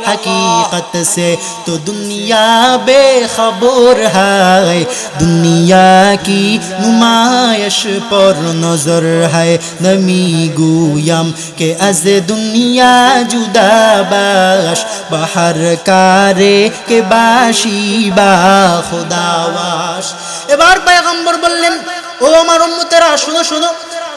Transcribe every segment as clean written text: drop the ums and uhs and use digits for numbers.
हकीकत से तो दुनिया बेखबर है, दुनिया की नुमाइश पर नजर है। नमी गुयम के अज दुनिया जुदा बाश, बाहर कारे के बाशी बा खुदावाश। এবার পয়গম্বর বললেন, ও আমার উম্মতেরা শুনো শুনো,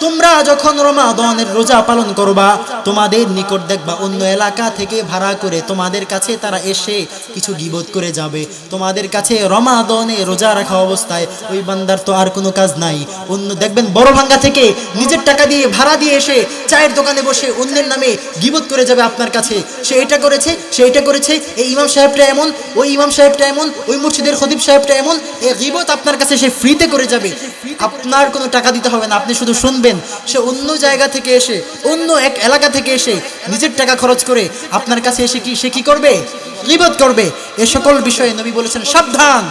তোমরা যখন রমাদানের রোজা পালন করবা, তোমাদের নিকট দেখবা অন্য এলাকা থেকে ভাড়া করে তোমাদের কাছে তারা এসে কিছু গীবত করে যাবে। তোমাদের কাছে রমাদানে রোজা রাখা অবস্থায় ওই বান্দার তো আর কোনো কাজ নাই, অন্য দেখবেন বড় ভাঙ্গা থেকে নিজের টাকা দিয়ে ভাড়া দিয়ে এসে চায়ের দোকানে বসে অন্যের নামে গীবত করে যাবে আপনার কাছে। সে এটা করেছে, সে এটা করেছে, এই ইমাম সাহেবটা এমন, ওই ইমাম সাহেবটা এমন, ওই মসজিদের খতিব সাহেবটা এমন, এই গীবত আপনার কাছে সে ফ্রিতে করে যাবে। আপনার কোনো টাকা দিতে হবে না, আপনি শুধু শুনবেন। সে অন্য জায়গা থেকে এসে, অন্য এক এলাকা থেকে এসে নিজের টাকা খরচ করে আপনার কাছে এসে সে কি করবে? গীবত করবে। এ সকল বিষয়ে নবী বলেছেন সাবধান,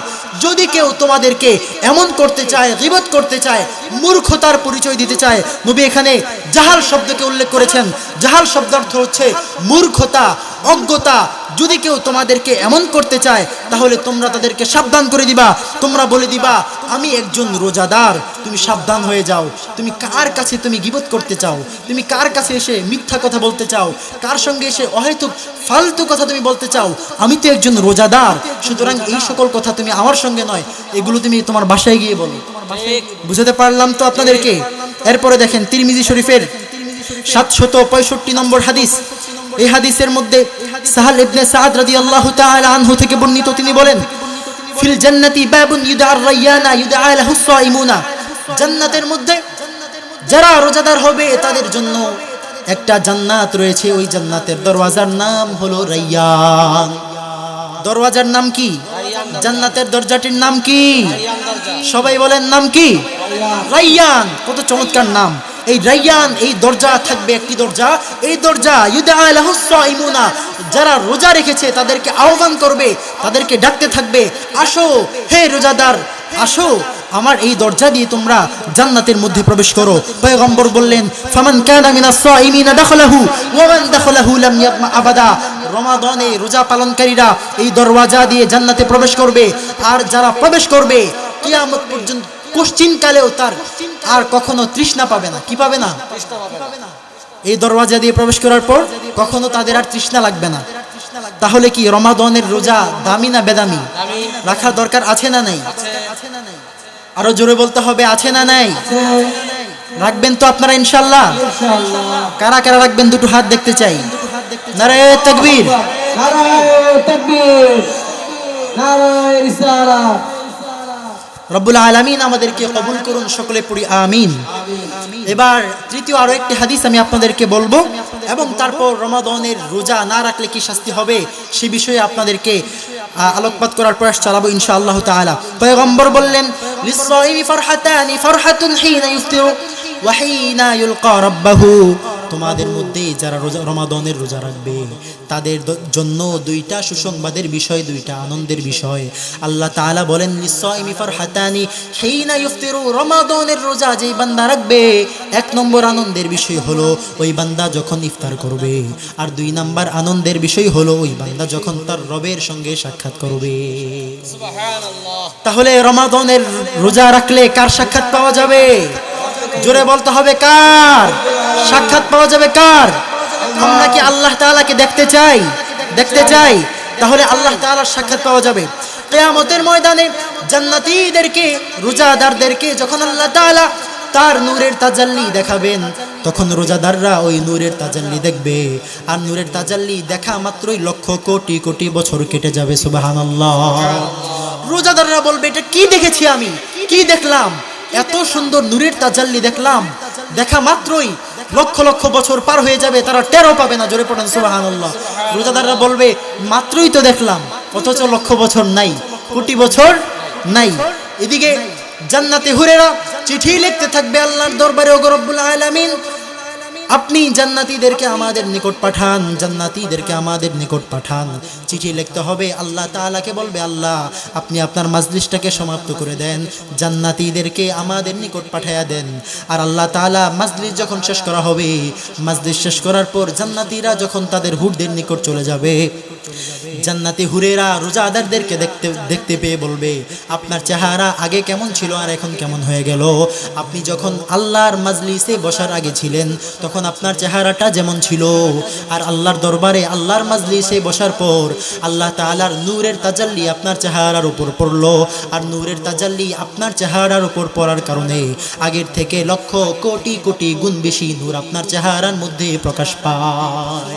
যদি কেউ তোমাদেরকে এমন করতে চায়, গীবত করতে চায়, মূর্খতার পরিচয় দিতে চায়। নবী এখানে জাহাল শব্দকে উল্লেখ করেছেন। জাহাল শব্দ অর্থ হচ্ছে মূর্খতা, অজ্ঞতা। যদি কেউ তোমাদেরকে এমন করতে চায় তাহলে তোমরা তাদেরকে সাবধান করে দিবা। তোমরা বলে দিবা আমি একজন রোজাদার, তুমি সাবধান হয়ে যাও। তুমি কার কাছে তুমি গীবত করতে চাও? তুমি কার কাছে এসে মিথ্যা কথা বলতে চাও? কার সঙ্গে এসে অহেতুক ফালতু কথা তুমি বলতে চাও? আমি তো একজন রোজাদার, সুতরাং এই সকল কথা তুমি আমার সঙ্গে নয়, এগুলো তুমি তোমার বাসায় গিয়ে বলো। বুঝাতে পারলাম তো আপনাদেরকে? এরপরে দেখেন তিরমিজি শরীফের 765 নম্বর হাদিস। এই হাদিসের মধ্যে সাহাল ইবনে সাদ রাদিয়াল্লাহু তাআলা আনহু থেকে বর্ণিত, তিনি বলেন ফিল জান্নাতি বাবুন ইউদআ রায়্যানা ইউদআ লাহু সাইমুনা, জান্নাতের মধ্যে যারা রোজাদার হবে তাদের জন্য একটা জান্নাত রয়েছে, ওই জান্নাতের দরওয়াজার নাম হলো রায়্যান। দরওয়াজার নাম কি? জান্নাতের দরজাটির নাম কি? সবাই বলেন নাম কি? রায়্যান। কত চমৎকার নাম! এই রায়্যান, এই দরজা থাকবে একটি দরজা, এই দরজা ইউদআ লাহু সাইমুনা, যারা রোজা রেখেছে তাদেরকে আহ্বান করবে, তাদেরকে ডাকতে থাকবে, আসো হে রোজাদার, আসো আমার এই দরজা দিয়ে তোমরা জান্নাতের মধ্যে প্রবেশ করো। পয়গম্বর বললেন ফামান কানা মিনাস সাইমিনা দাখালাহু ওয়া মান দাখালাহু লাম ইয়াতমা আবাদা। রমাদানে রোজা পালনকারীরা এই দরওয়াজা দিয়ে জান্নাতে প্রবেশ করবে, আর যারা প্রবেশ করবে কিয়ামত পর্যন্ত কোশ্চিনকালেও তার আর কখনো তৃষ্ণা পাবে না। কি পাবে না? এই দরওয়াজা দিয়ে প্রবেশ করার পর কখনো তাদের আর তৃষ্ণা লাগবে না। তাহলে কি রমাদানের রোজা দামি না বেদামি? রাখার দরকার আছে না নাই? আরো জোরে বলতে হবে, আছে না নাই? রাখবেন তো আপনারা ইনশাআল্লাহ? কারা কারা রাখবেন দুটো হাত দেখতে চাই। নারায়ে তাকবীর, নারায়ে তাকবীর, নারায়ে রিসালাত। রব্বুল আলামিন আমাদেরকে কবুল করুন, সকলে পড়ি আমিন। এবার তৃতীয় আরো একটি হাদিস আমি আপনাদেরকে বলবো, এবং তারপর রমাদানের রোজা না রাখলে কি শাস্তি হবে সে বিষয়ে আপনাদেরকে আলোকপাত করার প্রয়াস চালাবো ইনশাআল্লাহ তাআলা। পয়গম্বর বললেন লিস-সাইমি ফারহাতানি, ফারহাতুন হিনা ইফতিরু ওয়া হিনা ইলকা রাব্বাহু। তোমাদের মধ্যে যারা রমাদানের রোজা রাখবে তাদের জন্য দুইটা সুসংবাদের বিষয়, দুইটা আনন্দের বিষয়। আল্লাহ তাআলা বলেন লিস-সাইমি ফারহাতানি হিনা ইফতিরু, রমাদানের রোজা যেই বান্দা রাখবে এক নম্বর আনন্দের বিষয় হলো ওই বান্দা যখন ইফতার করবে, আর দুই নম্বর আনন্দের বিষয় হলো ওই বান্দা যখন তার রবের সঙ্গে সাক্ষাৎ করবে। সুবহানাল্লাহ। তাহলে রমাদানের রোজা রাখলে কার সাক্ষাৎ পাওয়া যাবে? জোরে বলতে হবে, কার সাক্ষাৎ পাওয়া যাবে? কার? আমরা কি আল্লাহ তাআলাকে দেখতে চাই? দেখতে চাই। তাহলে আল্লাহ তাআলার সাক্ষাৎ পাওয়া যাবে। কিয়ামতের ময়দানে জান্নাতীদেরকে, রোজাদারদেরকে যখন আল্লাহ তাআলা তার নূরের তাজাল্লি দেখাবেন, তখন রোজাদাররা ওই নূরের তাজাল্লি দেখবে, আর নূরের তাজাল্লি দেখা মাত্রই লক্ষ কোটি কোটি বছর কেটে যাবে। সুবহানাল্লাহ। রোজাদাররা বলবে এটা কি দেখেছি আমি, কি দেখলাম? এত সুন্দর নূরের তাজাল্লি দেখলাম, দেখা মাত্রই লক্ষ লক্ষ বছর পার হয়ে যাবে, তারা টেরও পাবে না। জোরে পড়েন সুবহানাল্লাহ। রোজাদাররা বলবে মাত্রই তো দেখলাম, অথচ লক্ষ বছর নাই, কোটি বছর নাই। এদিকে জান্নাতে হুরেরা চিঠি লিখতে থাকবে আল্লাহর দরবারে, ওগো রব্বুল আলামিন আপনি জান্নাতীদেরকে আমাদের নিকট পাঠান, জান্নাতীদেরকে আমাদের নিকট পাঠান। চিঠি লিখতে হবে, আল্লাহ তাআলাকে বলবে আল্লাহ আপনি আপনার মাজলিসটাকে সমাপ্ত করে দেন, জান্নাতীদেরকে আমাদের নিকট পাঠায়া দেন। আর আল্লাহ তাআলা মাজলিস যখন শেষ করা হবে, মাজলিস শেষ করার পর জান্নাতীরা যখন তাদের হুরদের নিকট চলে যাবে, জান্নাতি হুরেরা রোজাদারদেরকে দেখতে পেয়ে বলবে, আপনার চেহারা আগে কেমন ছিল আর এখন কেমন হয়ে গেল। আপনি যখন আল্লাহর মাজলিসে বসার আগে ছিলেন তখন আপনার চেহারাটা যেমন ছিল, আর আল্লাহর দরবারে আল্লাহর মাজলিসে বসার পর আল্লাহ তাআলার নূরের তাজাল্লি আপনার চেহারার উপর পড়লো, আর নূরের তাজাল্লি আপনার চেহারার উপর পড়ার কারণে আগের থেকে লক্ষ কোটি কোটি গুণ বেশি নূর আপনার চেহারার মধ্যে প্রকাশ পায়।